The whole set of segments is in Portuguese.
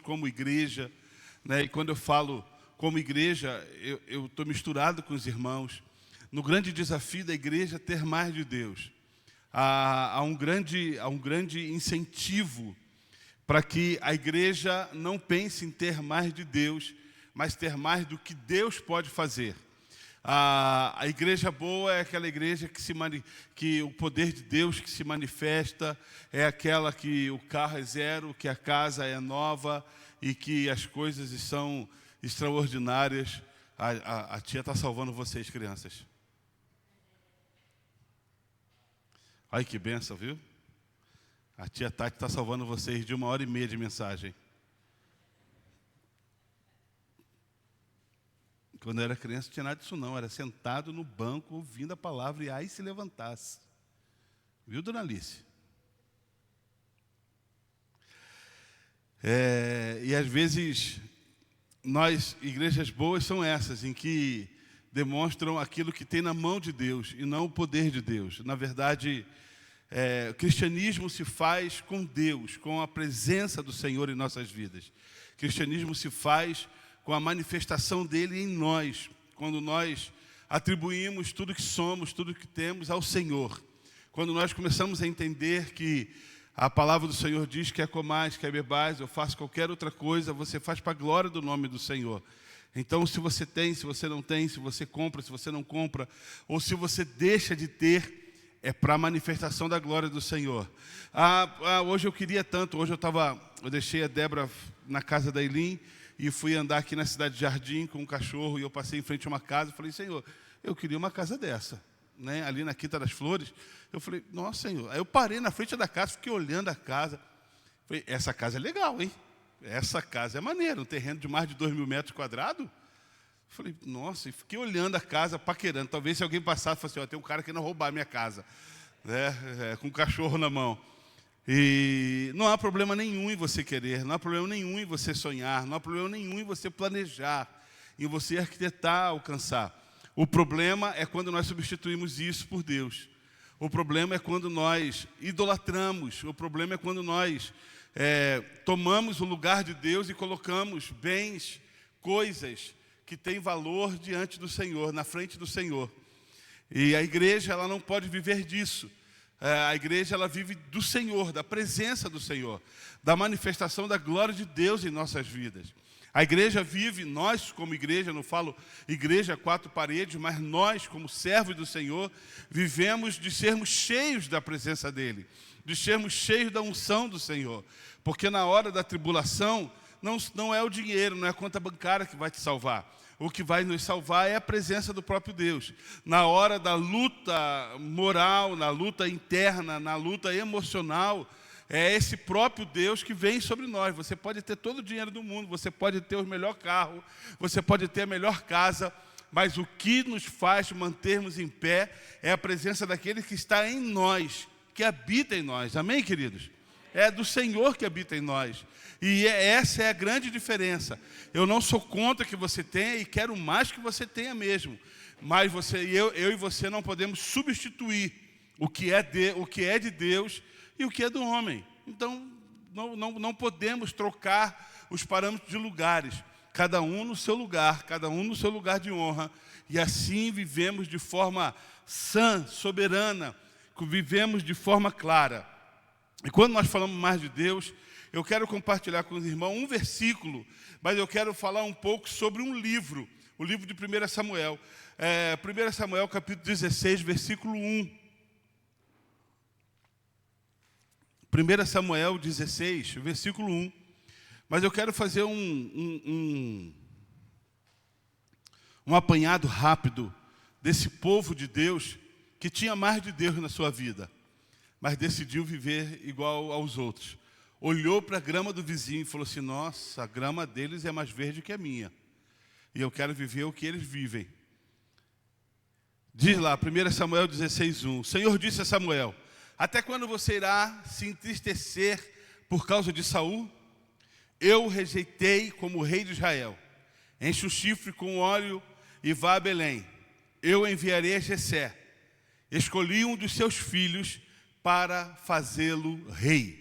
como igreja, né? E quando eu falo como igreja, eu estou misturado com os irmãos. No grande desafio da igreja ter mais de Deus. Há um grande incentivo para que a igreja não pense em ter mais de Deus, mas ter mais do que Deus pode fazer. A igreja boa é aquela igreja que o poder de Deus que se manifesta, é aquela que o carro é zero, que a casa é nova e que as coisas são extraordinárias. A tia está salvando vocês, crianças. Ai, que bênção, viu? A tia Tati está salvando vocês de 1h30 de mensagem. Quando eu era criança não tinha nada disso não, era sentado no banco ouvindo a palavra e aí se levantasse. Viu, dona Alice? E às vezes, igrejas boas são essas, em que demonstram aquilo que tem na mão de Deus e não o poder de Deus. Na verdade, o cristianismo se faz com Deus, com a presença do Senhor em nossas vidas. O cristianismo se faz com a manifestação dele em nós, quando nós atribuímos tudo que somos, tudo que temos ao Senhor. Quando nós começamos a entender que a palavra do Senhor diz que comais, que bebais, eu faço qualquer outra coisa, você faz para a glória do nome do Senhor. Então, se você tem, se você não tem, se você compra, se você não compra, ou se você deixa de ter, é para a manifestação da glória do Senhor. Hoje eu queria tanto, eu deixei a Débora na casa da Eileen, e fui andar aqui na cidade de Jardim com um cachorro, e eu passei em frente a uma casa e falei, Senhor, eu queria uma casa dessa, né? Ali na Quinta das Flores. Eu falei, nossa, Senhor. Aí eu parei na frente da casa, fiquei olhando a casa. Falei, essa casa é legal, hein? Essa casa é maneira, um terreno de mais de 2.000 metros quadrados. Falei, nossa, e fiquei olhando a casa, paquerando. Talvez se alguém passasse, falasse assim, tem um cara querendo roubar a minha casa, né? Com um cachorro na mão. E não há problema nenhum em você querer, não há problema nenhum em você sonhar, não há problema nenhum em você planejar, em você arquitetar, alcançar. O problema é quando nós substituímos isso por Deus. O problema é quando nós idolatramos, o problema é quando nós tomamos o lugar de Deus e colocamos bens, coisas que têm valor diante do Senhor, na frente do Senhor. E a igreja, ela não pode viver disso. A igreja, ela vive do Senhor, da presença do Senhor, da manifestação da glória de Deus em nossas vidas. A igreja vive, nós como igreja, não falo igreja, 4 paredes, mas nós como servos do Senhor, vivemos de sermos cheios da presença dEle, de sermos cheios da unção do Senhor. Porque na hora da tribulação, não é o dinheiro, não é a conta bancária que vai te salvar. O que vai nos salvar é a presença do próprio Deus. Na hora da luta moral, na luta interna, na luta emocional, é esse próprio Deus que vem sobre nós. Você pode ter todo o dinheiro do mundo, você pode ter o melhor carro, você pode ter a melhor casa, mas o que nos faz mantermos em pé é a presença daquele que está em nós, que habita em nós. Amém, queridos? É do Senhor que habita em nós. E essa é a grande diferença. Eu não sou contra que você tenha e quero mais que você tenha mesmo. Mas eu e você não podemos substituir o que é de Deus e o que é do homem. Então, não podemos trocar os parâmetros de lugares. Cada um no seu lugar, cada um no seu lugar de honra. E assim vivemos de forma sã, soberana, vivemos de forma clara. E quando nós falamos mais de Deus, eu quero compartilhar com os irmãos um versículo, mas eu quero falar um pouco sobre um livro, o livro de 1 Samuel. 1 Samuel, capítulo 16, versículo 1. 1 Samuel 16, versículo 1. Mas eu quero fazer um apanhado rápido desse povo de Deus que tinha mais de Deus na sua vida, mas decidiu viver igual aos outros. Olhou para a grama do vizinho e falou assim, nossa, a grama deles é mais verde que a minha. E eu quero viver o que eles vivem. Diz lá, 1 Samuel 16, 1. O Senhor disse a Samuel, até quando você irá se entristecer por causa de Saul? Eu o rejeitei como rei de Israel. Enche o chifre com óleo e vá a Belém. Eu enviarei a Jessé. Escolhi um dos seus filhos para fazê-lo rei.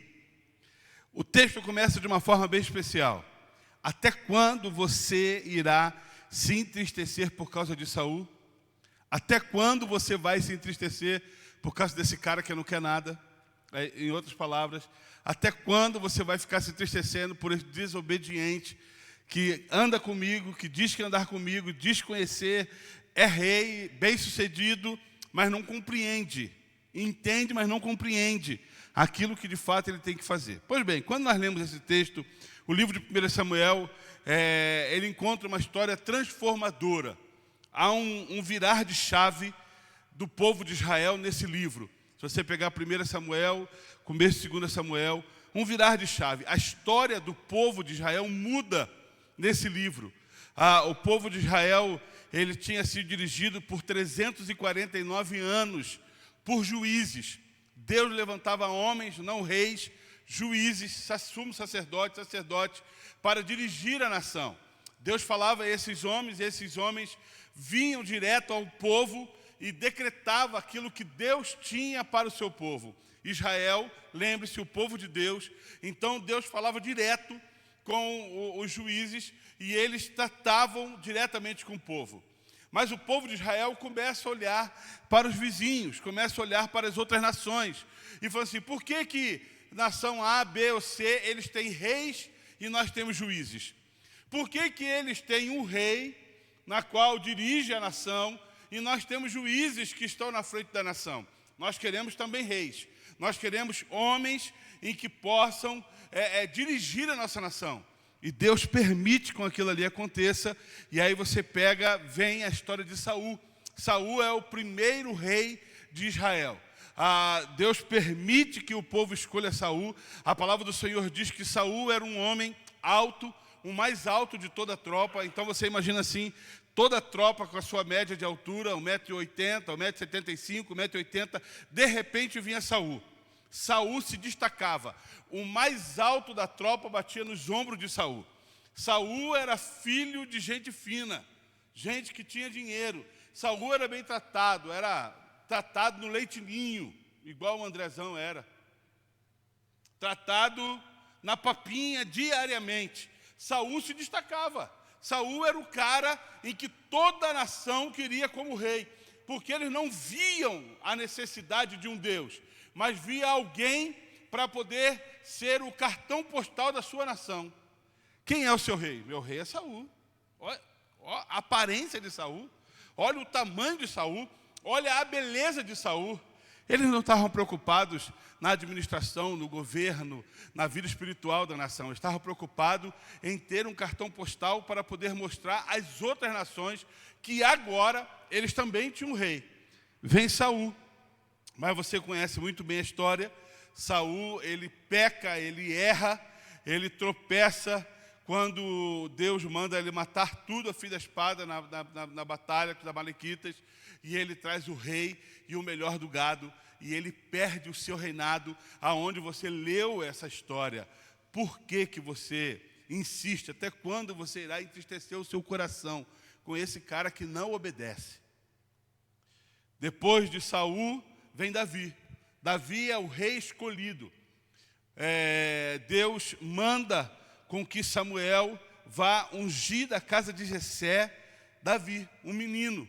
O texto começa de uma forma bem especial. Até quando você irá se entristecer por causa de Saul? Até quando você vai se entristecer por causa desse cara que não quer nada? Em outras palavras, até quando você vai ficar se entristecendo por esse desobediente que anda comigo, que diz que andar comigo, diz conhecer, é rei, bem-sucedido, mas não compreende. Entende, mas não compreende aquilo que de fato ele tem que fazer. Pois bem, quando nós lemos esse texto, o livro de 1 Samuel, ele encontra uma história transformadora. Há um virar de chave do povo de Israel nesse livro. Se você pegar 1 Samuel, começo de 2 Samuel, um virar de chave. A história do povo de Israel muda nesse livro. O povo de Israel, ele tinha sido dirigido por 349 anos por juízes. Deus levantava homens, não reis, juízes, sumo sacerdote, para dirigir a nação. Deus falava a esses homens, e esses homens vinham direto ao povo e decretava aquilo que Deus tinha para o seu povo. Israel, lembre-se, o povo de Deus. Então Deus falava direto com os juízes e eles tratavam diretamente com o povo. Mas o povo de Israel começa a olhar para os vizinhos, começa a olhar para as outras nações. E fala assim, por que nação A, B ou C, eles têm reis e nós temos juízes? Por que eles têm um rei, na qual dirige a nação, e nós temos juízes que estão na frente da nação? Nós queremos também reis. Nós queremos homens em que possam dirigir a nossa nação. E Deus permite que aquilo ali aconteça. E aí você vem a história de Saul. Saul é o primeiro rei de Israel. Deus permite que o povo escolha Saul. A palavra do Senhor diz que Saul era um homem alto, o mais alto de toda a tropa. Então você imagina assim, toda a tropa com a sua média de altura, 1,80 m, 1,75 m, 1,80 m, de repente vinha Saul. Saul se destacava. O mais alto da tropa batia nos ombros de Saul. Saul era filho de gente fina, gente que tinha dinheiro. Saul era bem tratado, era tratado no leitinho, igual o Andrezão era. Tratado na papinha diariamente. Saul se destacava. Saul era o cara em que toda a nação queria como rei, porque eles não viam a necessidade de um Deus, mas via alguém para poder ser o cartão postal da sua nação. Quem é o seu rei? Meu rei é Saul. Olha a aparência de Saul, olha o tamanho de Saul, olha a beleza de Saul. Eles não estavam preocupados na administração, no governo, na vida espiritual da nação. Eles estavam preocupados em ter um cartão postal para poder mostrar às outras nações que agora eles também tinham um rei. Vem Saul, mas você conhece muito bem a história. Saul, ele peca, ele erra, ele tropeça quando Deus manda ele matar tudo a fio da espada na batalha com os amalequitas, e ele traz o rei e o melhor do gado, e ele perde o seu reinado, aonde você leu essa história. Por que você insiste? Até quando você irá entristecer o seu coração com esse cara que não obedece? Depois de Saul, vem Davi. Davi é o rei escolhido. Deus manda com que Samuel vá ungir da casa de Jessé Davi, um menino,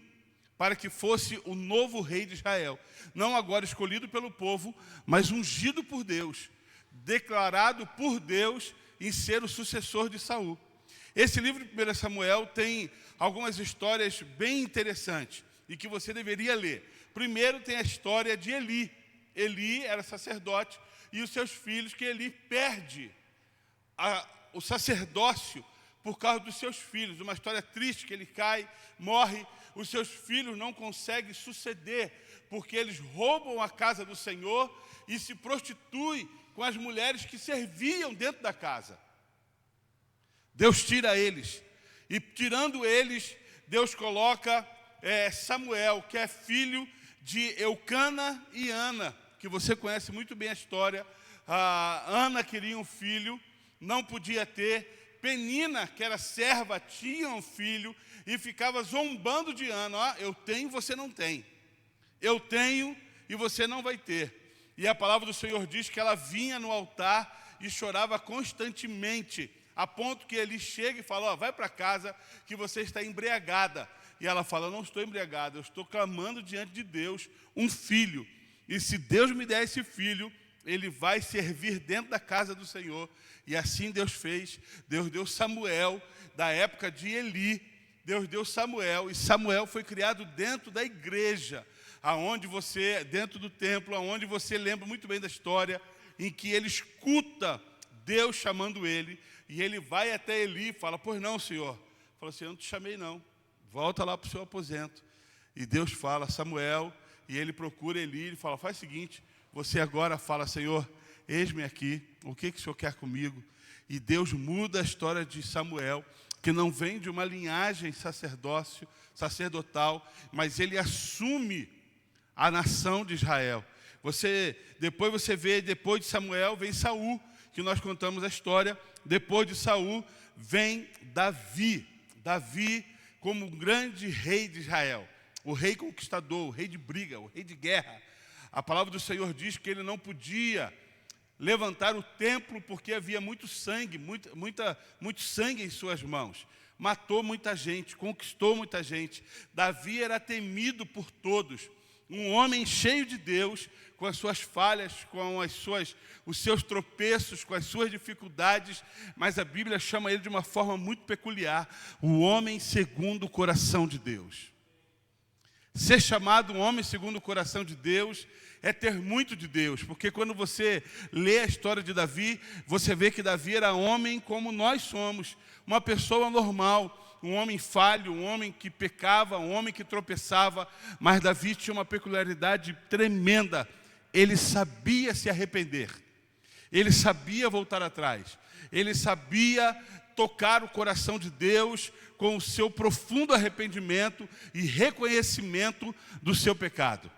para que fosse o novo rei de Israel. Não agora escolhido pelo povo, mas ungido por Deus, declarado por Deus em ser o sucessor de Saul. Esse livro de 1 Samuel tem algumas histórias bem interessantes e que você deveria ler. Primeiro tem a história de Eli. Eli era sacerdote e os seus filhos, que Eli perde o sacerdócio por causa dos seus filhos. Uma história triste, que ele cai, morre, os seus filhos não conseguem suceder, porque eles roubam a casa do Senhor e se prostituem com as mulheres que serviam dentro da casa. Deus tira eles, e tirando eles, Deus coloca Samuel, que é filho de Eucana e Ana, que você conhece muito bem a história. Ana queria um filho, não podia ter. Penina, que era serva, tinha um filho e ficava zombando de Ana. Eu tenho, você não tem. Eu tenho e você não vai ter. E a palavra do Senhor diz que ela vinha no altar e chorava constantemente, a ponto que Eli chega e fala, vai para casa que você está embriagada. E ela fala, eu não estou embriagada, eu estou clamando diante de Deus um filho. E se Deus me der esse filho, ele vai servir dentro da casa do Senhor. E assim Deus fez. Deus deu Samuel, da época de Eli. Deus deu Samuel, e Samuel foi criado dentro da igreja, dentro do templo, aonde você lembra muito bem da história, em que ele escuta Deus chamando ele, e ele vai até Eli e fala, pois não, Senhor. Fala assim, eu não te chamei não, volta lá para o seu aposento. E Deus fala, Samuel, e ele procura Eli, ele fala, faz o seguinte, você agora fala, Senhor, eis-me aqui, o que o Senhor quer comigo? E Deus muda a história de Samuel, que não vem de uma linhagem sacerdotal, mas ele assume a nação de Israel. Depois você vê, depois de Samuel vem Saul, que nós contamos a história. Depois de Saul vem Davi. Davi como um grande rei de Israel, o rei conquistador, o rei de briga, o rei de guerra. A palavra do Senhor diz que ele não podia levantar o templo porque havia muito sangue em suas mãos. Matou muita gente, conquistou muita gente. Davi era temido por todos. Um homem cheio de Deus, com as suas falhas, com os seus tropeços, com as suas dificuldades, mas a Bíblia chama ele de uma forma muito peculiar, o homem segundo o coração de Deus. Ser chamado um homem segundo o coração de Deus é ter muito de Deus, porque quando você lê a história de Davi, você vê que Davi era homem como nós somos, uma pessoa normal, um homem falho, um homem que pecava, um homem que tropeçava, mas Davi tinha uma peculiaridade tremenda, ele sabia se arrepender, ele sabia voltar atrás, ele sabia tocar o coração de Deus com o seu profundo arrependimento e reconhecimento do seu pecado.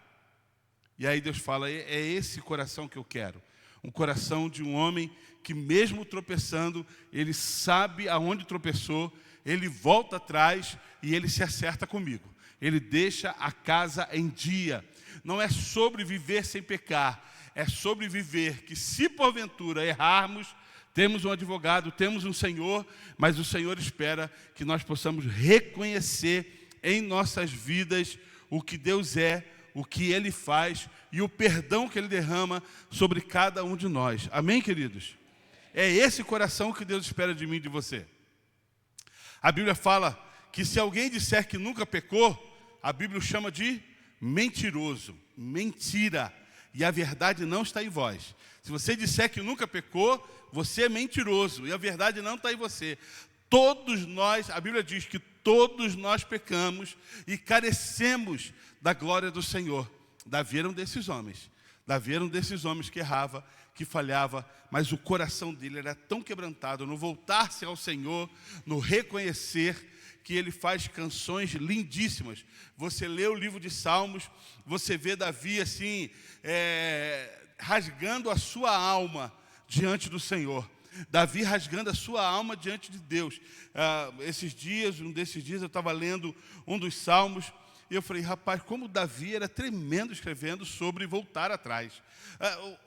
E aí Deus fala, é esse coração que eu quero. Um coração de um homem que mesmo tropeçando, ele sabe aonde tropeçou, ele volta atrás e ele se acerta comigo. Ele deixa a casa em dia. Não é sobre viver sem pecar, é sobre viver que se porventura errarmos, temos um advogado, temos um Senhor, mas o Senhor espera que nós possamos reconhecer em nossas vidas o que Deus é, o que Ele faz e o perdão que Ele derrama sobre cada um de nós. Amém, queridos? É esse coração que Deus espera de mim e de você. A Bíblia fala que se alguém disser que nunca pecou, a Bíblia o chama de mentiroso, mentira, e a verdade não está em vós. Se você disser que nunca pecou, você é mentiroso, e a verdade não está em você. Todos nós, a Bíblia diz que todos nós pecamos e carecemos da glória do Senhor. Davi era um desses homens. Davi era um desses homens que errava, que falhava, mas o coração dele era tão quebrantado no voltar-se ao Senhor, no reconhecer, que ele faz canções lindíssimas. Você lê o livro de Salmos, você vê Davi assim, rasgando a sua alma diante do Senhor. Davi rasgando a sua alma diante de Deus. Um desses dias eu estava lendo um dos Salmos, e eu falei, rapaz, como Davi era tremendo escrevendo sobre voltar atrás.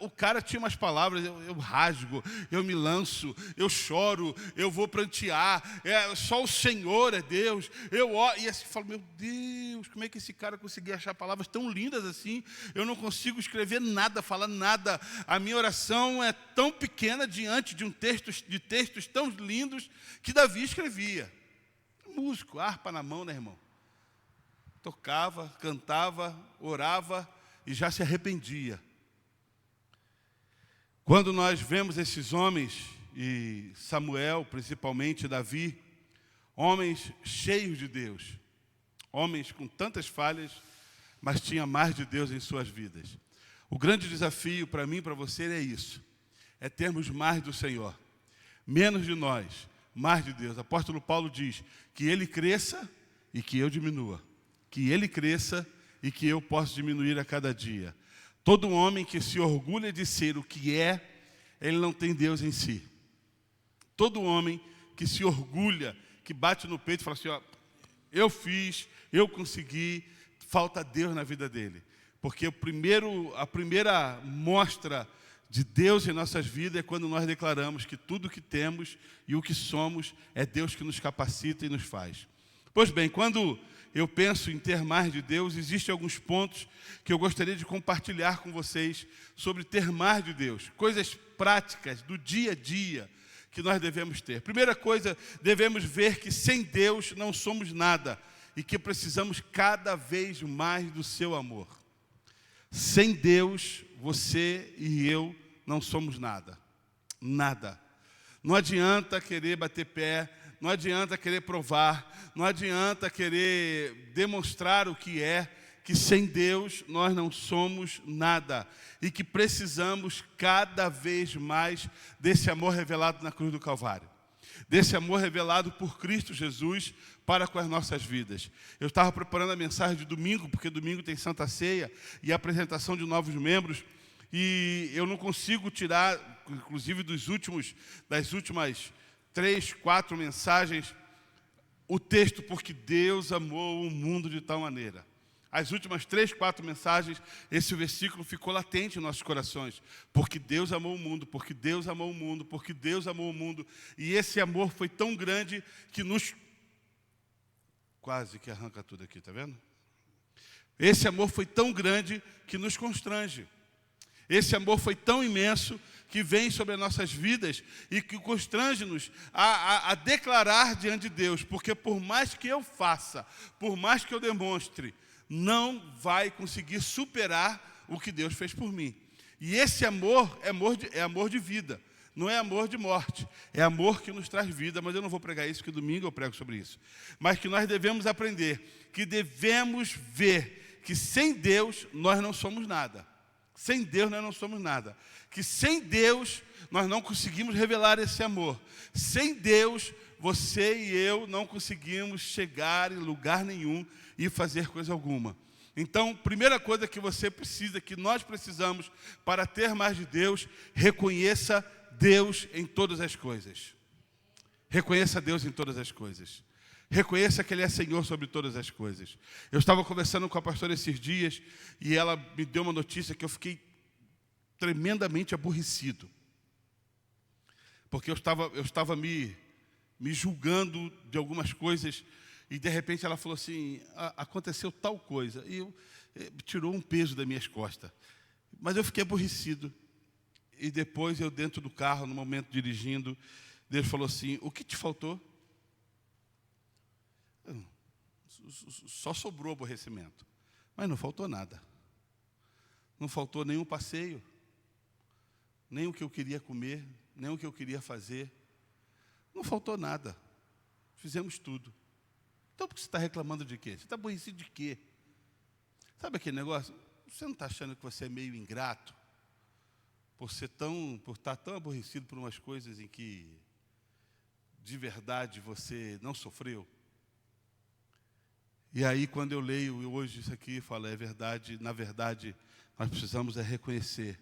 O cara tinha umas palavras, eu rasgo, eu me lanço, eu choro, eu vou prantear, só o Senhor é Deus. E assim, eu falo, meu Deus, como é que esse cara conseguia achar palavras tão lindas assim? Eu não consigo escrever nada, falar nada. A minha oração é tão pequena diante de textos tão lindos que Davi escrevia. Músico, harpa na mão, né, irmão? Tocava, cantava, orava e já se arrependia. Quando nós vemos esses homens, e Samuel, principalmente Davi, homens cheios de Deus, homens com tantas falhas, mas tinha mais de Deus em suas vidas. O grande desafio para mim e para você é isso, é termos mais do Senhor, menos de nós, mais de Deus. O apóstolo Paulo diz que ele cresça e que eu diminua. Que ele cresça e que eu possa diminuir a cada dia. Todo homem que se orgulha de ser o que é, ele não tem Deus em si. Todo homem que se orgulha, que bate no peito e fala assim, eu fiz, eu consegui, falta Deus na vida dele. Porque a primeira mostra de Deus em nossas vidas é quando nós declaramos que tudo o que temos e o que somos é Deus que nos capacita e nos faz. Pois bem, quando eu penso em ter mais de Deus, existem alguns pontos que eu gostaria de compartilhar com vocês sobre ter mais de Deus. Coisas práticas do dia a dia que nós devemos ter. Primeira coisa, devemos ver que sem Deus não somos nada e que precisamos cada vez mais do seu amor. Sem Deus, você e eu não somos nada. Nada. Não adianta querer bater pé, não adianta querer provar, não adianta querer demonstrar o que é, que sem Deus nós não somos nada. E que precisamos cada vez mais desse amor revelado na cruz do Calvário. Desse amor revelado por Cristo Jesus para com as nossas vidas. Eu estava preparando a mensagem de domingo, porque domingo tem Santa Ceia e a apresentação de novos membros, e eu não consigo tirar, inclusive das últimas 3, 4 mensagens, o texto, porque Deus amou o mundo de tal maneira. As últimas 3, 4 mensagens, esse versículo ficou latente em nossos corações. Porque Deus amou o mundo, porque Deus amou o mundo, porque Deus amou o mundo. E esse amor foi tão grande que nos... Quase que arranca tudo aqui, está vendo? Esse amor foi tão grande que nos constrange. Esse amor foi tão imenso que vem sobre as nossas vidas e que constrange-nos a declarar diante de Deus. Porque por mais que eu faça, por mais que eu demonstre, não vai conseguir superar o que Deus fez por mim. E esse amor é amor de vida, não é amor de morte, é amor que nos traz vida. Mas eu não vou pregar isso, que domingo eu prego sobre isso. Mas que nós devemos aprender, que devemos ver que sem Deus nós não somos nada. Sem Deus nós não somos nada. Que sem Deus nós não conseguimos revelar esse amor. Sem Deus, você e eu não conseguimos chegar em lugar nenhum e fazer coisa alguma. Então, primeira coisa que você precisa, que nós precisamos para ter mais de Deus, reconheça Deus em todas as coisas. Reconheça Deus em todas as coisas. Reconheça que Ele é Senhor sobre todas as coisas. Eu estava conversando com a pastora esses dias e ela me deu uma notícia que eu fiquei tremendamente aborrecido. Porque eu estava me julgando de algumas coisas e de repente ela falou assim, aconteceu tal coisa. E tirou um peso das minhas costas. Mas eu fiquei aborrecido. E depois eu dentro do carro, no momento dirigindo, Deus falou assim, o que te faltou? Só sobrou aborrecimento. Mas não faltou nada. Não faltou nenhum passeio, nem o que eu queria comer, nem o que eu queria fazer. Não faltou nada. Fizemos tudo. Então, por que você está reclamando de quê? Você está aborrecido de quê? Sabe aquele negócio? Você não está achando que você é meio ingrato? Por estar tão aborrecido por umas coisas em que, de verdade, você não sofreu? E aí, quando eu leio hoje isso aqui, eu falo, é verdade, na verdade, nós precisamos reconhecer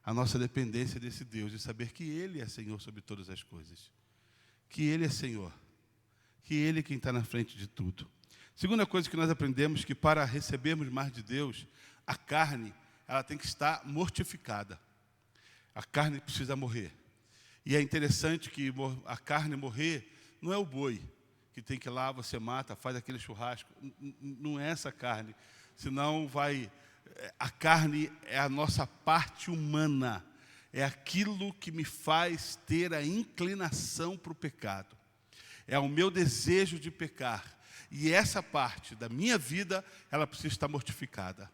a nossa dependência desse Deus e saber que Ele é Senhor sobre todas as coisas. Que Ele é Senhor. Que Ele é quem está na frente de tudo. Segunda coisa que nós aprendemos, que para recebermos mais de Deus, a carne, ela tem que estar mortificada. A carne precisa morrer. E é interessante que a carne morrer não é o boi, que tem que ir lá, você mata, faz aquele churrasco. Não é essa carne. Senão vai... A carne é a nossa parte humana. É aquilo que me faz ter a inclinação para o pecado. É o meu desejo de pecar. E essa parte da minha vida, ela precisa estar mortificada.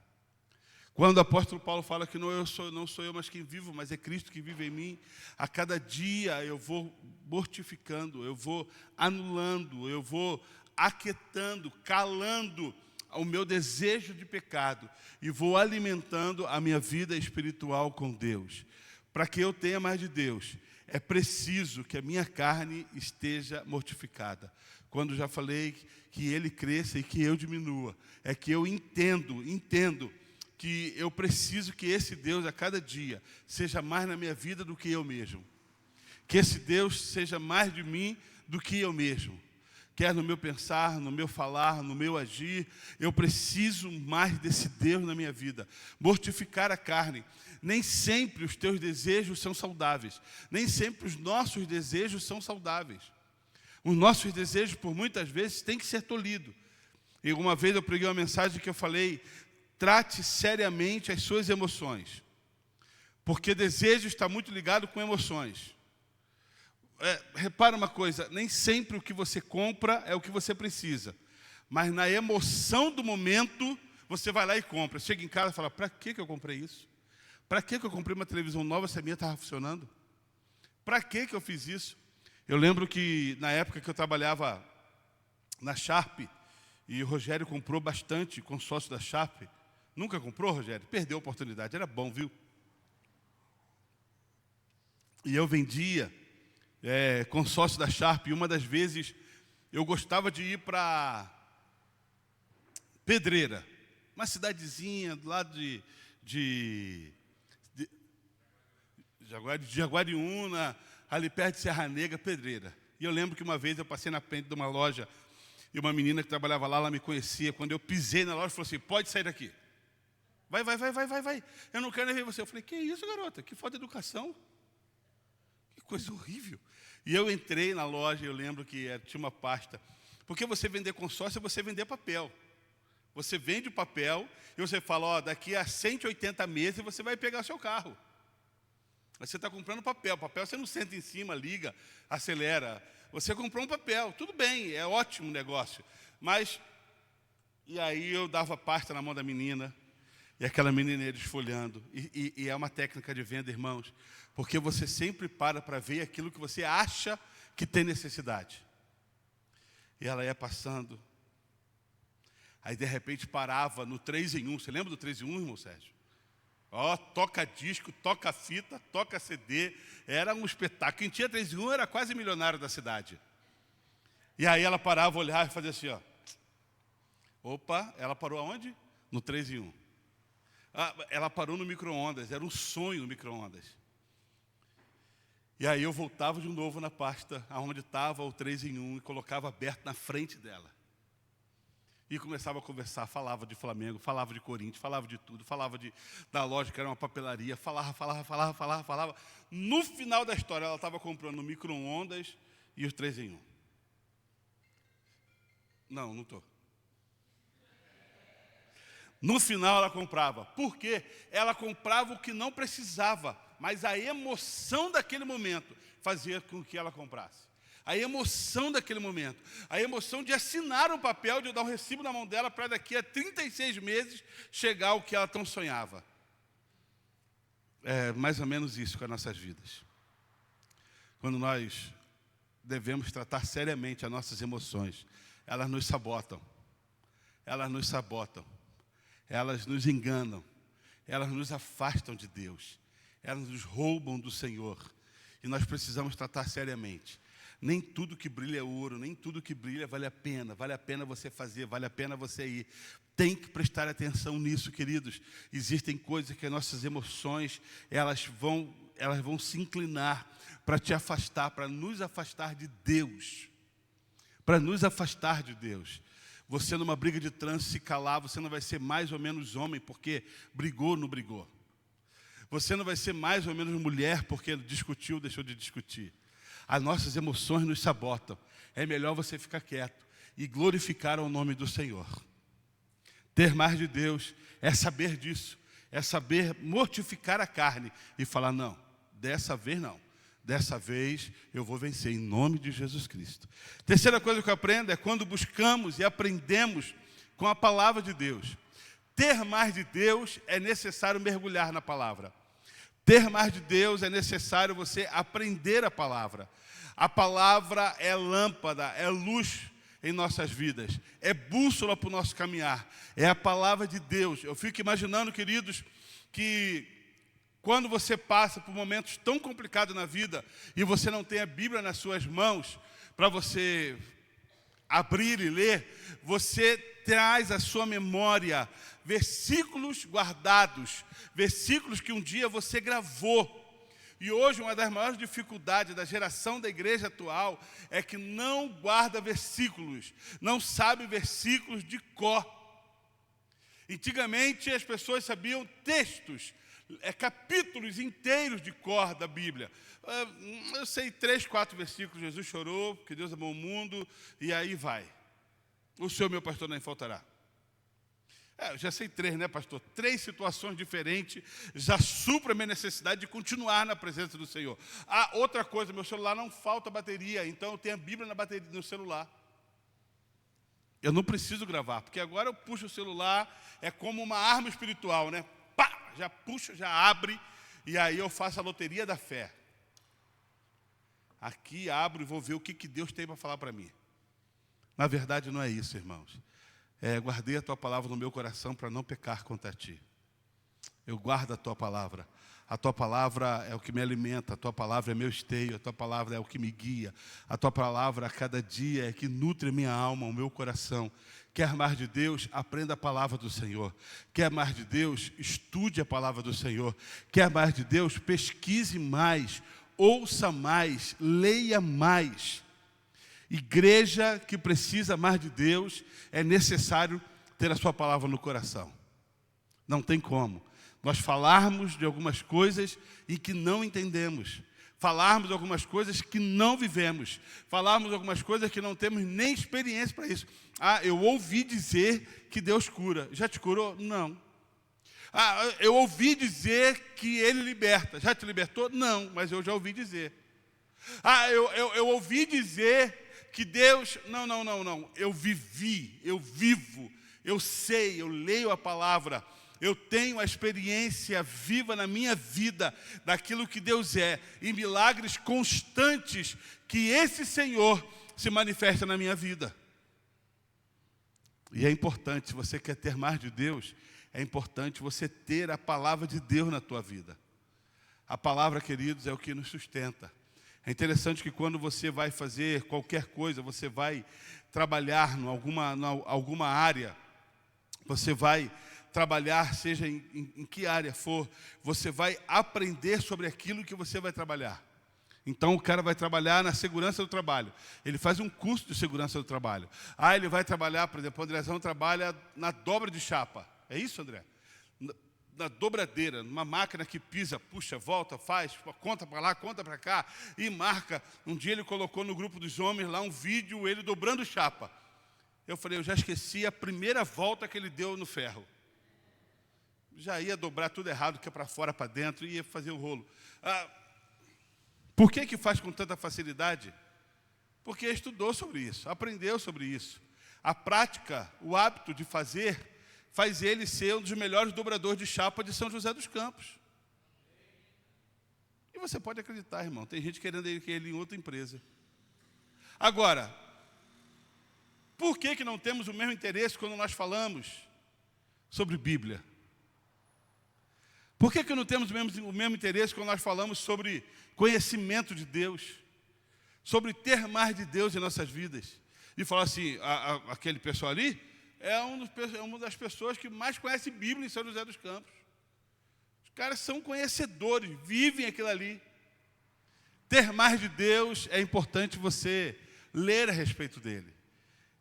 Quando o apóstolo Paulo fala que não sou eu, mas quem vivo, mas é Cristo que vive em mim, a cada dia eu vou mortificando, eu vou anulando, eu vou aquietando, calando o meu desejo de pecado e vou alimentando a minha vida espiritual com Deus. Para que eu tenha mais de Deus, é preciso que a minha carne esteja mortificada. Quando já falei que Ele cresça e que eu diminua, é que eu entendo que eu preciso que esse Deus a cada dia seja mais na minha vida do que eu mesmo. Que esse Deus seja mais de mim do que eu mesmo. quer no meu pensar, no meu falar, no meu agir. Eu preciso mais desse Deus na minha vida. Mortificar a carne. Nem sempre os teus desejos são saudáveis. Nem sempre os nossos desejos são saudáveis. Os nossos desejos, por muitas vezes, têm que ser tolhidos. E uma vez eu preguei uma mensagem que eu falei: trate seriamente as suas emoções. Porque desejo está muito ligado com emoções. Repara uma coisa, nem sempre o que você compra é o que você precisa. Mas na emoção do momento, você vai lá e compra. Chega em casa e fala: para que eu comprei isso? Para que eu comprei uma televisão nova se a minha estava funcionando? Para que eu fiz isso? Eu lembro que na época que eu trabalhava na Sharp, e o Rogério comprou bastante consórcio da Sharp. Nunca comprou, Rogério? Perdeu a oportunidade, era bom, viu? E eu vendia consórcio da Sharp, e uma das vezes eu gostava de ir para Pedreira, uma cidadezinha do lado de Jaguariúna, ali perto de Serra Negra, Pedreira. E eu lembro que uma vez eu passei na frente de uma loja, e uma menina que trabalhava lá, ela me conhecia. Quando eu pisei na loja, falou assim: pode sair daqui. Vai. Eu não quero nem ver você. Eu falei: que isso, garota? Que falta de educação. Que coisa horrível. E eu entrei na loja, eu lembro que tinha uma pasta. Porque você vender consórcio é você vender papel. Você vende o papel e você fala: ó, daqui a 180 meses você vai pegar o seu carro. Você está comprando papel. Papel você não senta em cima, liga, acelera. Você comprou um papel, tudo bem, é ótimo o negócio. Mas, e aí eu dava pasta na mão da menina, e aquela menina ia desfolhando. E é uma técnica de venda, irmãos, porque você sempre para ver aquilo que você acha que tem necessidade. E ela ia passando. Aí, de repente, parava no 3 em 1. Você lembra do 3 em 1, irmão Sérgio? Ó, toca disco, toca fita, toca CD. Era um espetáculo. Quem tinha 3 em 1 era quase milionário da cidade. E aí ela parava, olhava e fazia assim, ó. Opa, ela parou aonde? No 3 em 1. Ela parou no micro-ondas, era um sonho no micro-ondas. E aí eu voltava de novo na pasta, aonde estava o 3 em 1, e colocava aberto na frente dela. E começava a conversar, falava de Flamengo, falava de Corinthians, falava de tudo, falava da loja que era uma papelaria, falava. No final da história, ela estava comprando micro-ondas e os 3 em 1. Não estou. No final ela comprava. Por quê? Ela comprava o que não precisava, mas a emoção daquele momento fazia com que ela comprasse. A emoção daquele momento, a emoção de assinar um papel, de dar um recibo na mão dela para daqui a 36 meses chegar ao que ela tão sonhava. É mais ou menos isso com as nossas vidas. Quando nós devemos tratar seriamente as nossas emoções, elas nos sabotam, elas nos enganam, elas nos afastam de Deus, elas nos roubam do Senhor, e nós precisamos tratar seriamente. Nem tudo que brilha é ouro, nem tudo que brilha vale a pena você fazer, vale a pena você ir. Tem que prestar atenção nisso, queridos. Existem coisas que as nossas emoções, elas vão se inclinar para te afastar, para nos afastar de Deus. Para nos afastar de Deus. Você numa briga de trânsito, se calar, você não vai ser mais ou menos homem, porque brigou ou não brigou. Você não vai ser mais ou menos mulher, porque discutiu, deixou de discutir. As nossas emoções nos sabotam. É melhor você ficar quieto e glorificar o nome do Senhor. Ter mais de Deus é saber disso, é saber mortificar a carne e falar: não, dessa vez não. Dessa vez eu vou vencer em nome de Jesus Cristo. Terceira coisa que eu aprendo é quando buscamos e aprendemos com a palavra de Deus. Ter mais de Deus é necessário mergulhar na palavra. Ter mais de Deus é necessário você aprender a palavra. A palavra é lâmpada, é luz em nossas vidas, é bússola para o nosso caminhar, é a palavra de Deus. Eu fico imaginando, queridos, que quando você passa por momentos tão complicados na vida e você não tem a Bíblia nas suas mãos para você abrir e ler, você traz à sua memória versículos guardados, versículos que um dia você gravou, E hoje uma das maiores dificuldades da geração da igreja atual é que não guarda versículos, não sabe versículos de cor. Antigamente as pessoas sabiam textos, capítulos inteiros de cor da Bíblia. Eu sei 3, 4 versículos. Jesus chorou, porque Deus amou o mundo, e aí vai. O Senhor, meu pastor, não faltará. Eu já sei 3, né, pastor? 3 situações diferentes já supra a minha necessidade de continuar na presença do Senhor. Outra coisa, meu celular não falta bateria, então eu tenho a Bíblia na bateria no celular. Eu não preciso gravar, porque agora eu puxo o celular, é como uma arma espiritual, né? Pá! Já puxo, já abre, e aí eu faço a loteria da fé. Aqui abro e vou ver o que Deus tem para falar para mim. Na verdade não é isso, irmãos. Guardei a tua palavra no meu coração para não pecar contra ti. Eu guardo a tua palavra. A tua palavra é o que me alimenta, a tua palavra é meu esteio, a tua palavra é o que me guia. A tua palavra a cada dia é que nutre a minha alma, o meu coração. Quer mais de Deus? Aprenda a palavra do Senhor. Quer mais de Deus? Estude a palavra do Senhor. Quer mais de Deus? Pesquise mais, ouça mais, leia mais. Igreja que precisa mais de Deus, é necessário ter a sua palavra no coração. Não tem como nós falarmos de algumas coisas e que não entendemos, falarmos de algumas coisas que não vivemos, falarmos de algumas coisas que não temos nem experiência para isso. Eu ouvi dizer que Deus cura. Já te curou? Não. Eu ouvi dizer que Ele liberta. Já te libertou? Não, mas eu já ouvi dizer. Eu ouvi dizer que Deus... Não. Eu vivi, eu vivo, eu sei, eu leio a palavra, eu tenho a experiência viva na minha vida daquilo que Deus é, e milagres constantes que esse Senhor se manifesta na minha vida. E é importante, se você quer ter mais de Deus, é importante você ter a palavra de Deus na tua vida. A palavra, queridos, é o que nos sustenta. É interessante que quando você vai fazer qualquer coisa, você vai trabalhar em alguma área, você vai trabalhar, seja em que área for, você vai aprender sobre aquilo que você vai trabalhar. Então o cara vai trabalhar na segurança do trabalho. Ele faz um curso de segurança do trabalho. Ele vai trabalhar, por exemplo, o Andrezão trabalha na dobra de chapa. É isso, André? Na dobradeira, numa máquina que pisa, puxa, volta, faz, conta para lá, conta para cá, e marca. Um dia ele colocou no grupo dos homens lá um vídeo, ele dobrando chapa. Eu falei, eu já esqueci a primeira volta que ele deu no ferro. Já ia dobrar tudo errado, que é para fora, para dentro, e ia fazer o rolo. Por que faz com tanta facilidade? Porque estudou sobre isso, aprendeu sobre isso. A prática, o hábito de fazer, faz ele ser um dos melhores dobradores de chapa de São José dos Campos. E você pode acreditar, irmão, tem gente querendo ele em outra empresa. Agora, por que não temos o mesmo interesse quando nós falamos sobre Bíblia? Por que não temos o mesmo interesse quando nós falamos sobre conhecimento de Deus? Sobre ter mais de Deus em nossas vidas? E falar assim, aquele pessoal ali é uma das pessoas que mais conhece Bíblia em São José dos Campos. Os caras são conhecedores, vivem aquilo ali. Ter mais de Deus é importante você ler a respeito dele.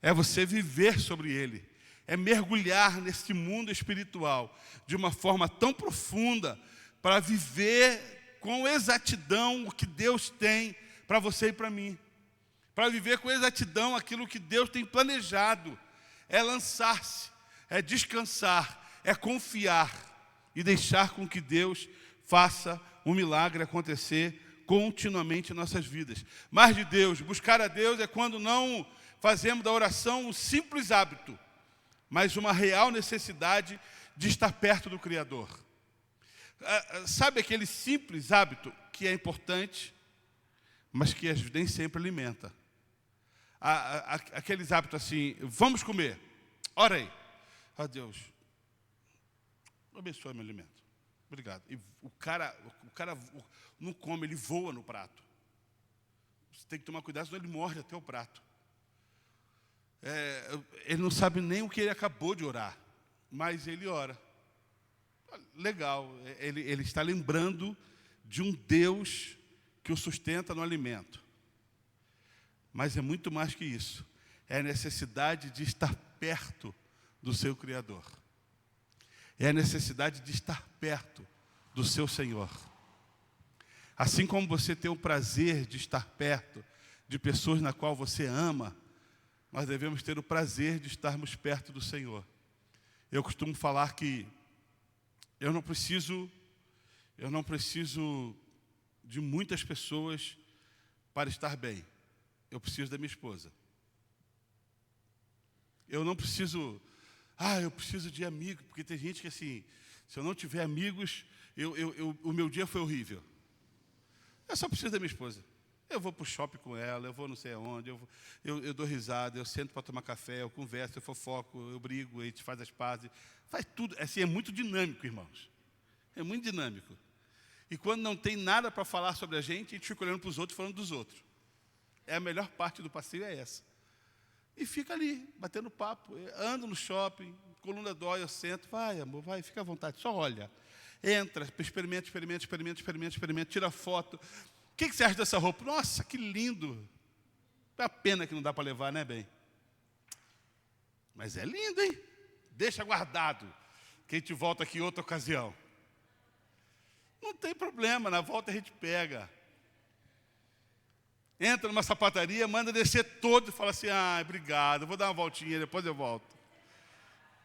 É você viver sobre ele. É mergulhar nesse mundo espiritual de uma forma tão profunda para viver com exatidão o que Deus tem para você e para mim. Para viver com exatidão aquilo que Deus tem planejado. É lançar-se, é descansar, é confiar e deixar com que Deus faça um milagre acontecer continuamente em nossas vidas. Mais de Deus, buscar a Deus é quando não fazemos da oração um simples hábito, mas uma real necessidade de estar perto do Criador. Sabe aquele simples hábito que é importante, mas que nem sempre alimenta? Aqueles hábitos assim, vamos comer, ora aí. Deus, abençoe meu alimento. Obrigado. E o cara não come, ele voa no prato. Você tem que tomar cuidado, senão ele morde até o prato. Ele não sabe nem o que ele acabou de orar, mas ele ora. Legal, ele está lembrando de um Deus que o sustenta no alimento. Mas é muito mais que isso. É a necessidade de estar perto do seu Criador. É a necessidade de estar perto do seu Senhor. Assim como você tem o prazer de estar perto de pessoas na qual você ama, nós devemos ter o prazer de estarmos perto do Senhor. Eu costumo falar que eu não preciso de muitas pessoas para estar bem. Eu preciso da minha esposa. Eu não preciso, eu preciso de amigos, porque tem gente que assim, se eu não tiver amigos, o meu dia foi horrível. Eu só preciso da minha esposa. Eu vou para o shopping com ela, eu vou não sei aonde, eu dou risada, eu sento para tomar café, eu converso, eu fofoco, eu brigo, a gente faz as pazes. Faz tudo, assim, é muito dinâmico, irmãos. É muito dinâmico. E quando não tem nada para falar sobre a gente fica olhando para os outros, falando dos outros. A melhor parte do passeio é essa. E fica ali, batendo papo. Ando no shopping, coluna dói, eu sento. Vai, amor, vai, fica à vontade, só olha. Entra, experimenta, tira foto. O que você acha dessa roupa? Nossa, que lindo. É a pena que não dá para levar, né, bem? Mas é lindo, hein? Deixa guardado, que a gente volta aqui em outra ocasião. Não tem problema, na volta a gente pega. Entra numa sapataria, manda descer todo e fala assim, obrigado, eu vou dar uma voltinha, depois eu volto.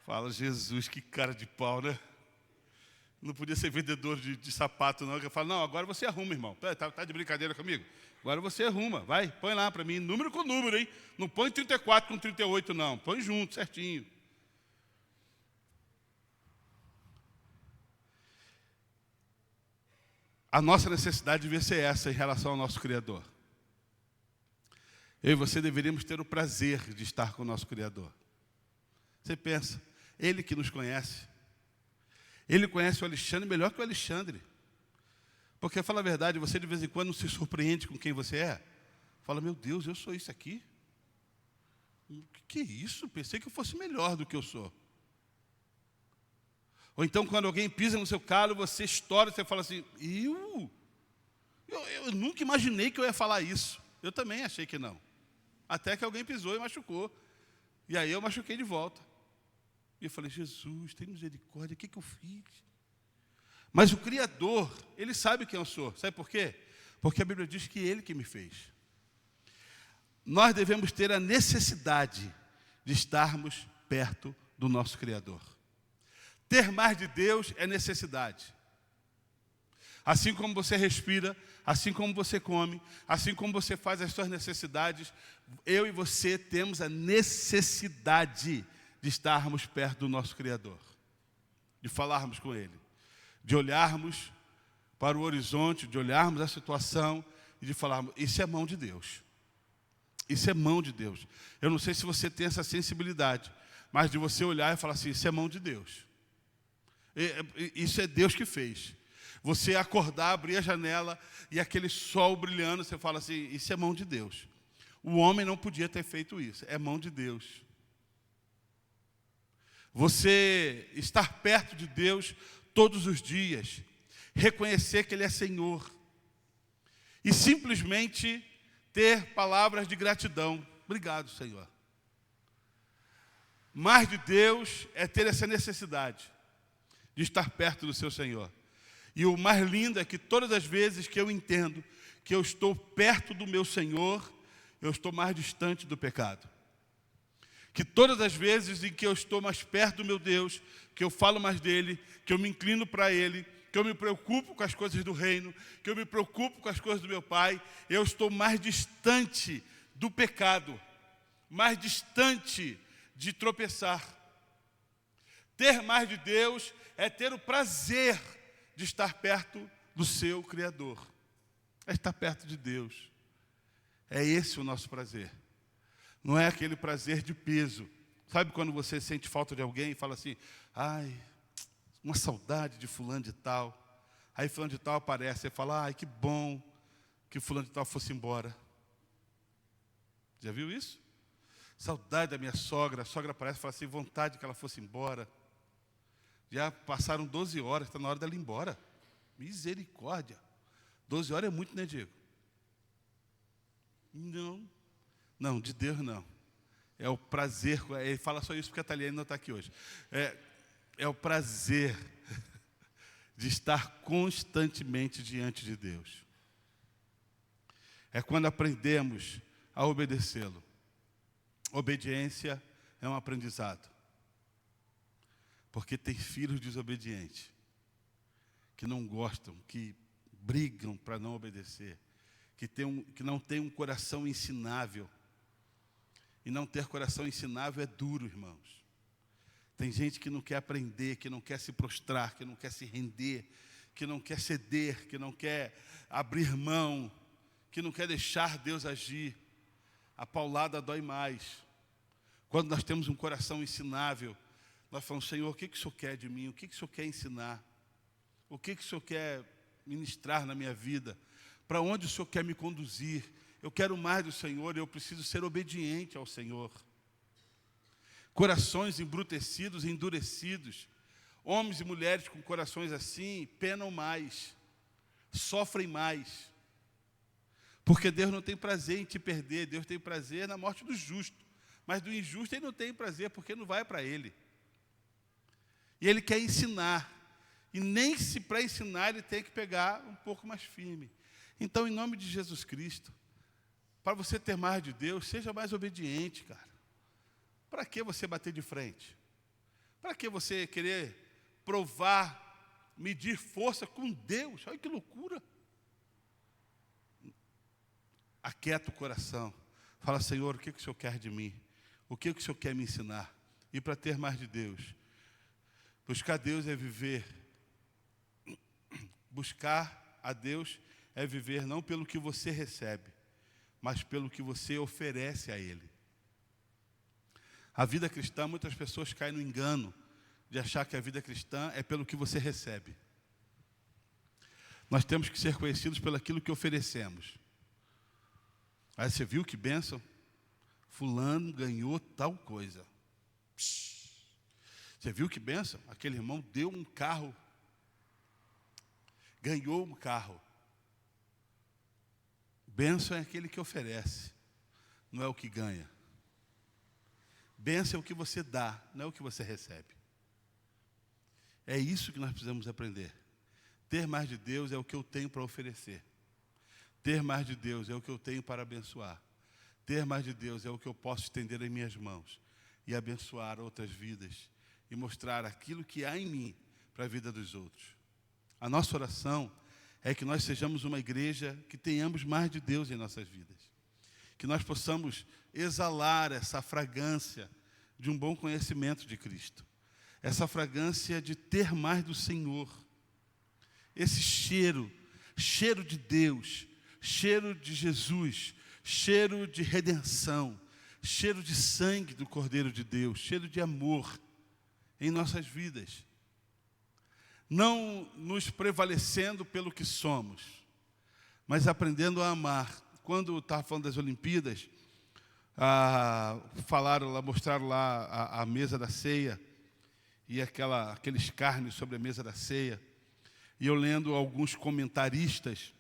Fala, Jesus, que cara de pau, né? Não podia ser vendedor de sapato, não. Eu falo, não, agora você arruma, irmão. Tá de brincadeira comigo? Agora você arruma, vai, põe lá para mim, número com número, hein? Não põe 34 com 38, não. Põe junto, certinho. A nossa necessidade devia ser essa em relação ao nosso Criador. Eu e você deveríamos ter o prazer de estar com o nosso Criador. Você pensa, Ele que nos conhece. Ele conhece o Alexandre melhor que o Alexandre. Porque, fala a verdade, você de vez em quando se surpreende com quem você é. Fala, meu Deus, eu sou isso aqui? O que é isso? Pensei que eu fosse melhor do que eu sou. Ou então, quando alguém pisa no seu calo, você estoura, você fala assim, eu nunca imaginei que eu ia falar isso. Eu também achei que não. Até que alguém pisou e machucou. E aí eu machuquei de volta. E eu falei, Jesus, tem misericórdia, o que eu fiz? Mas o Criador, Ele sabe quem eu sou. Sabe por quê? Porque a Bíblia diz que Ele que me fez. Nós devemos ter a necessidade de estarmos perto do nosso Criador. Ter mais de Deus é necessidade. Assim como você respira, assim como você come, assim como você faz as suas necessidades, eu e você temos a necessidade de estarmos perto do nosso Criador, de falarmos com Ele, de olharmos para o horizonte, de olharmos a situação e de falarmos, isso é mão de Deus. Isso é mão de Deus. Eu não sei se você tem essa sensibilidade, mas de você olhar e falar assim, isso é mão de Deus. Isso é Deus que fez. Você acordar, abrir a janela e aquele sol brilhando, você fala assim, isso é mão de Deus. O homem não podia ter feito isso, é mão de Deus. Você estar perto de Deus todos os dias, reconhecer que Ele é Senhor e simplesmente ter palavras de gratidão. Obrigado, Senhor. Mais de Deus é ter essa necessidade de estar perto do seu Senhor. E o mais lindo é que todas as vezes que eu entendo que eu estou perto do meu Senhor, eu estou mais distante do pecado. Que todas as vezes em que eu estou mais perto do meu Deus, que eu falo mais dEle, que eu me inclino para Ele, que eu me preocupo com as coisas do reino, que eu me preocupo com as coisas do meu Pai, eu estou mais distante do pecado, mais distante de tropeçar. Ter mais de Deus é ter o prazer de estar perto do seu Criador. É estar perto de Deus. É esse o nosso prazer. Não é aquele prazer de peso. Sabe quando você sente falta de alguém e fala assim, uma saudade de fulano de tal. Aí fulano de tal aparece e fala, que bom que fulano de tal fosse embora. Já viu isso? Saudade da minha sogra. A sogra aparece e fala assim, vontade que ela fosse embora. Já passaram 12 horas, está na hora dela ir embora. Misericórdia. 12 horas é muito, né, Diego? Não, de Deus não. É o prazer, ele fala só isso porque a Taliane não está aqui hoje. É o prazer de estar constantemente diante de Deus. É quando aprendemos a obedecê-lo. Obediência é um aprendizado. Porque tem filhos desobedientes, que não gostam, que brigam para não obedecer, que não tem um coração ensinável. E não ter coração ensinável é duro, irmãos. Tem gente que não quer aprender, que não quer se prostrar, que não quer se render, que não quer ceder, que não quer abrir mão, que não quer deixar Deus agir. A paulada dói mais. Quando nós temos um coração ensinável, nós falamos: Senhor, o que o Senhor quer de mim? O que o Senhor quer ensinar? O que o Senhor quer ministrar na minha vida? Para onde o Senhor quer me conduzir? Eu quero mais do Senhor, eu preciso ser obediente ao Senhor. Corações embrutecidos, endurecidos, homens e mulheres com corações assim, penam mais, sofrem mais. Porque Deus não tem prazer em te perder, Deus tem prazer na morte do justo. Mas do injusto Ele não tem prazer, porque não vai para Ele. E Ele quer ensinar. E nem se para ensinar Ele tem que pegar um pouco mais firme. Então, em nome de Jesus Cristo, para você ter mais de Deus, seja mais obediente, cara. Para que você bater de frente? Para que você querer provar, medir força com Deus? Olha que loucura. Aquieta o coração. Fala: Senhor, o que o Senhor quer de mim? O que o Senhor quer me ensinar? E para ter mais de Deus? Buscar Deus é viver. Buscar a Deus é viver não pelo que você recebe, mas pelo que você oferece a Ele. A vida cristã, muitas pessoas caem no engano de achar que a vida cristã é pelo que você recebe. Nós temos que ser conhecidos pelo aquilo que oferecemos. Aí você viu que bênção? Fulano ganhou tal coisa. Você viu que bênção? Aquele irmão deu um carro. Ganhou um carro. Bênção é aquele que oferece, não é o que ganha. Bênção é o que você dá, não é o que você recebe. É isso que nós precisamos aprender. Ter mais de Deus é o que eu tenho para oferecer. Ter mais de Deus é o que eu tenho para abençoar. Ter mais de Deus é o que eu posso estender em minhas mãos e abençoar outras vidas e mostrar aquilo que há em mim para a vida dos outros. A nossa oração é que nós sejamos uma igreja que tenhamos mais de Deus em nossas vidas. Que nós possamos exalar essa fragrância de um bom conhecimento de Cristo. Essa fragrância de ter mais do Senhor. Esse cheiro de Deus, cheiro de Jesus, cheiro de redenção, cheiro de sangue do Cordeiro de Deus, cheiro de amor em nossas vidas. Não nos prevalecendo pelo que somos, mas aprendendo a amar. Quando estava falando das Olimpíadas, mostraram lá a mesa da ceia e aquele escárnio sobre a mesa da ceia. E eu lendo alguns comentaristas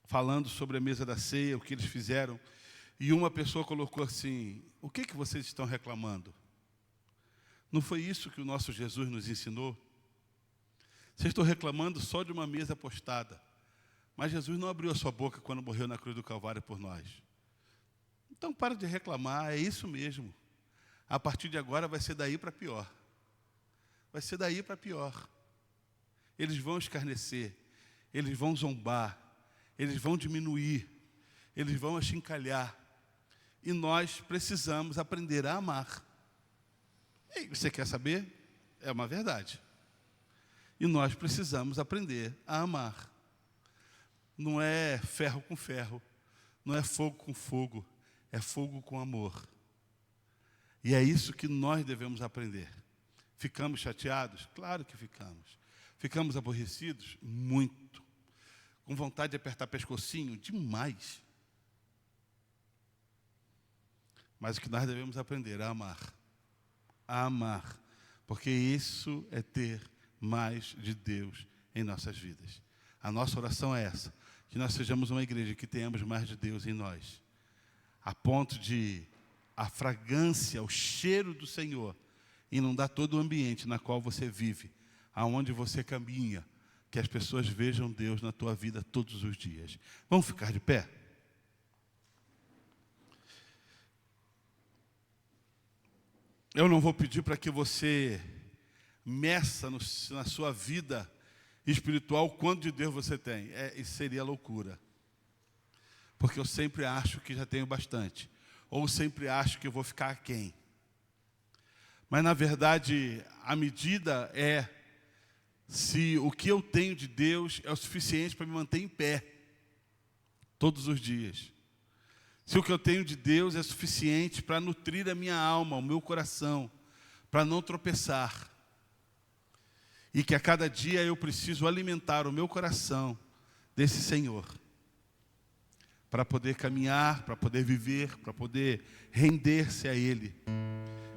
falando sobre a mesa da ceia, o que eles fizeram. E uma pessoa colocou assim: o que vocês estão reclamando? Não foi isso que o nosso Jesus nos ensinou? Vocês estão reclamando só de uma mesa postada. Mas Jesus não abriu a sua boca quando morreu na cruz do Calvário por nós. Então para de reclamar, é isso mesmo. A partir de agora vai ser daí para pior. Vai ser daí para pior. Eles vão escarnecer, eles vão zombar, eles vão diminuir, eles vão achincalhar. E nós precisamos aprender a amar. E você quer saber? É uma verdade. E nós precisamos aprender a amar. Não é ferro com ferro, não é fogo com fogo, é fogo com amor. E é isso que nós devemos aprender. Ficamos chateados? Claro que ficamos. Ficamos aborrecidos? Muito. Com vontade de apertar pescocinho? Demais. Mas o que nós devemos aprender é a amar. A amar. Porque isso é ter mais de Deus em nossas vidas. A nossa oração é essa: que nós sejamos uma igreja que tenhamos mais de Deus em nós, a ponto de a fragrância, o cheiro do Senhor inundar todo o ambiente na qual você vive, aonde você caminha, que as pessoas vejam Deus na tua vida todos os dias. Vamos ficar de pé? Eu não vou pedir para que você meça na sua vida espiritual quanto de Deus você tem. Isso seria loucura. Porque eu sempre acho que já tenho bastante. Ou sempre acho que eu vou ficar aquém. Mas na verdade, a medida é se o que eu tenho de Deus é o suficiente para me manter em pé todos os dias. Se o que eu tenho de Deus é suficiente para nutrir a minha alma, o meu coração, para não tropeçar. E que a cada dia eu preciso alimentar o meu coração desse Senhor, para poder caminhar, para poder viver, para poder render-se a Ele.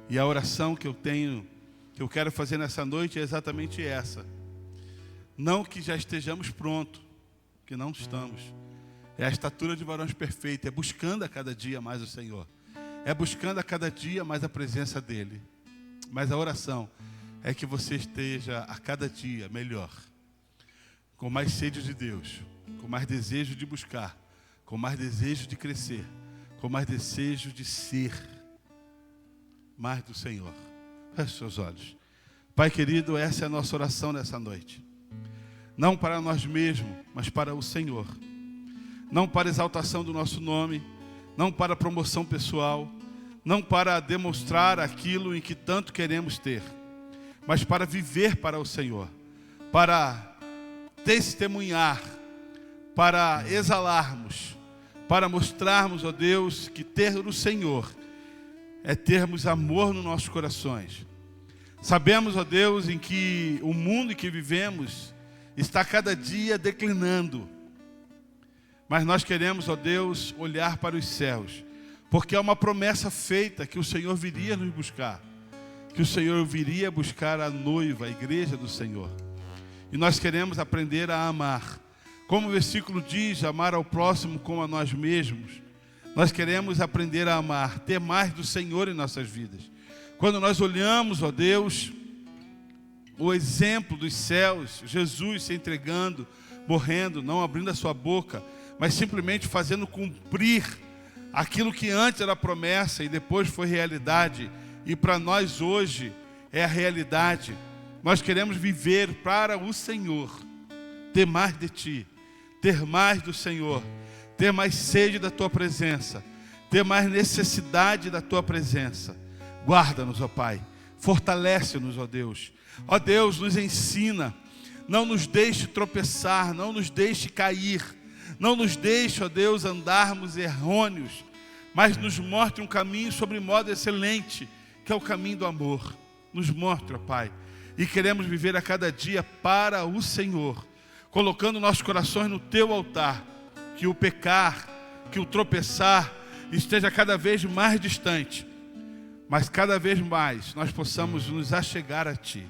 E a oração que eu quero fazer nessa noite é exatamente essa. Não que já estejamos prontos, que não estamos. É a estatura de varões perfeitos, é buscando a cada dia mais o Senhor. É buscando a cada dia mais a presença dEle. Mas a oração é que você esteja a cada dia melhor, com mais sede de Deus, com mais desejo de buscar, com mais desejo de crescer, com mais desejo de ser mais do Senhor. Feche seus olhos. Pai querido, essa é a nossa oração nessa noite. Não para nós mesmos, mas para o Senhor. Não para a exaltação do nosso nome, não para a promoção pessoal, não para demonstrar aquilo em que tanto queremos ter, mas para viver para o Senhor, para testemunhar, para exalarmos, para mostrarmos, ó Deus, que ter o Senhor é termos amor nos nossos corações. Sabemos, ó Deus, em que o mundo em que vivemos está cada dia declinando. Mas nós queremos, ó Deus, olhar para os céus, porque é uma promessa feita que o Senhor viria nos buscar, que o Senhor viria buscar a noiva, a igreja do Senhor. E nós queremos aprender a amar. Como o versículo diz, amar ao próximo como a nós mesmos. Nós queremos aprender a amar, ter mais do Senhor em nossas vidas. Quando nós olhamos, ó Deus, o exemplo dos céus, Jesus se entregando, morrendo, não abrindo a sua boca, mas simplesmente fazendo cumprir aquilo que antes era promessa e depois foi realidade. E para nós hoje é a realidade. Nós queremos viver para o Senhor, ter mais de Ti, ter mais do Senhor, ter mais sede da Tua presença, ter mais necessidade da Tua presença. Guarda-nos, ó Pai, fortalece-nos, ó Deus. Ó Deus, nos ensina, não nos deixe tropeçar, não nos deixe cair, não nos deixe, ó Deus, andarmos errôneos, mas nos mostre um caminho sobre modo excelente, que é o caminho do amor. Nos mostre, ó Pai, e queremos viver a cada dia para o Senhor, colocando nossos corações no Teu altar, que o pecar, que o tropeçar esteja cada vez mais distante, mas cada vez mais nós possamos nos achegar a Ti.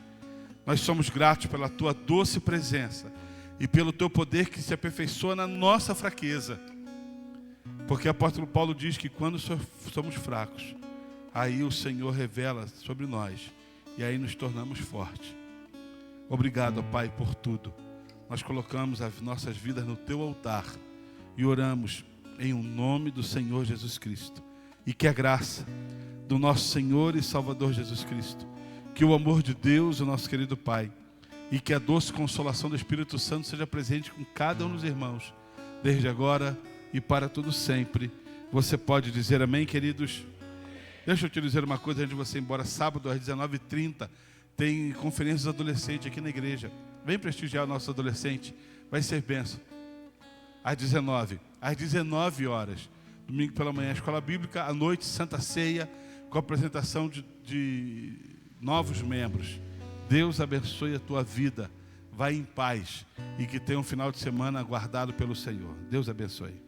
Nós somos gratos pela Tua doce presença e pelo Teu poder que se aperfeiçoa na nossa fraqueza. Porque o apóstolo Paulo diz que quando somos fracos, aí o Senhor revela sobre nós e aí nos tornamos fortes. Obrigado, ó Pai, por tudo. Nós colocamos as nossas vidas no Teu altar e oramos em o nome do Senhor Jesus Cristo. E que a graça do nosso Senhor e Salvador Jesus Cristo, que o amor de Deus, o nosso querido Pai, e que a doce consolação do Espírito Santo seja presente com cada um dos irmãos, desde agora e para todo sempre. Você pode dizer amém, queridos? Deixa eu te dizer uma coisa antes de você ir embora. Sábado às 19h30 tem conferências adolescentes aqui na igreja. Vem prestigiar o nosso adolescente, vai ser bênção. Às 19 horas, domingo pela manhã, escola bíblica, à noite, Santa Ceia, com a apresentação de novos membros. Deus abençoe a tua vida, vai em paz e que tenha um final de semana guardado pelo Senhor. Deus abençoe.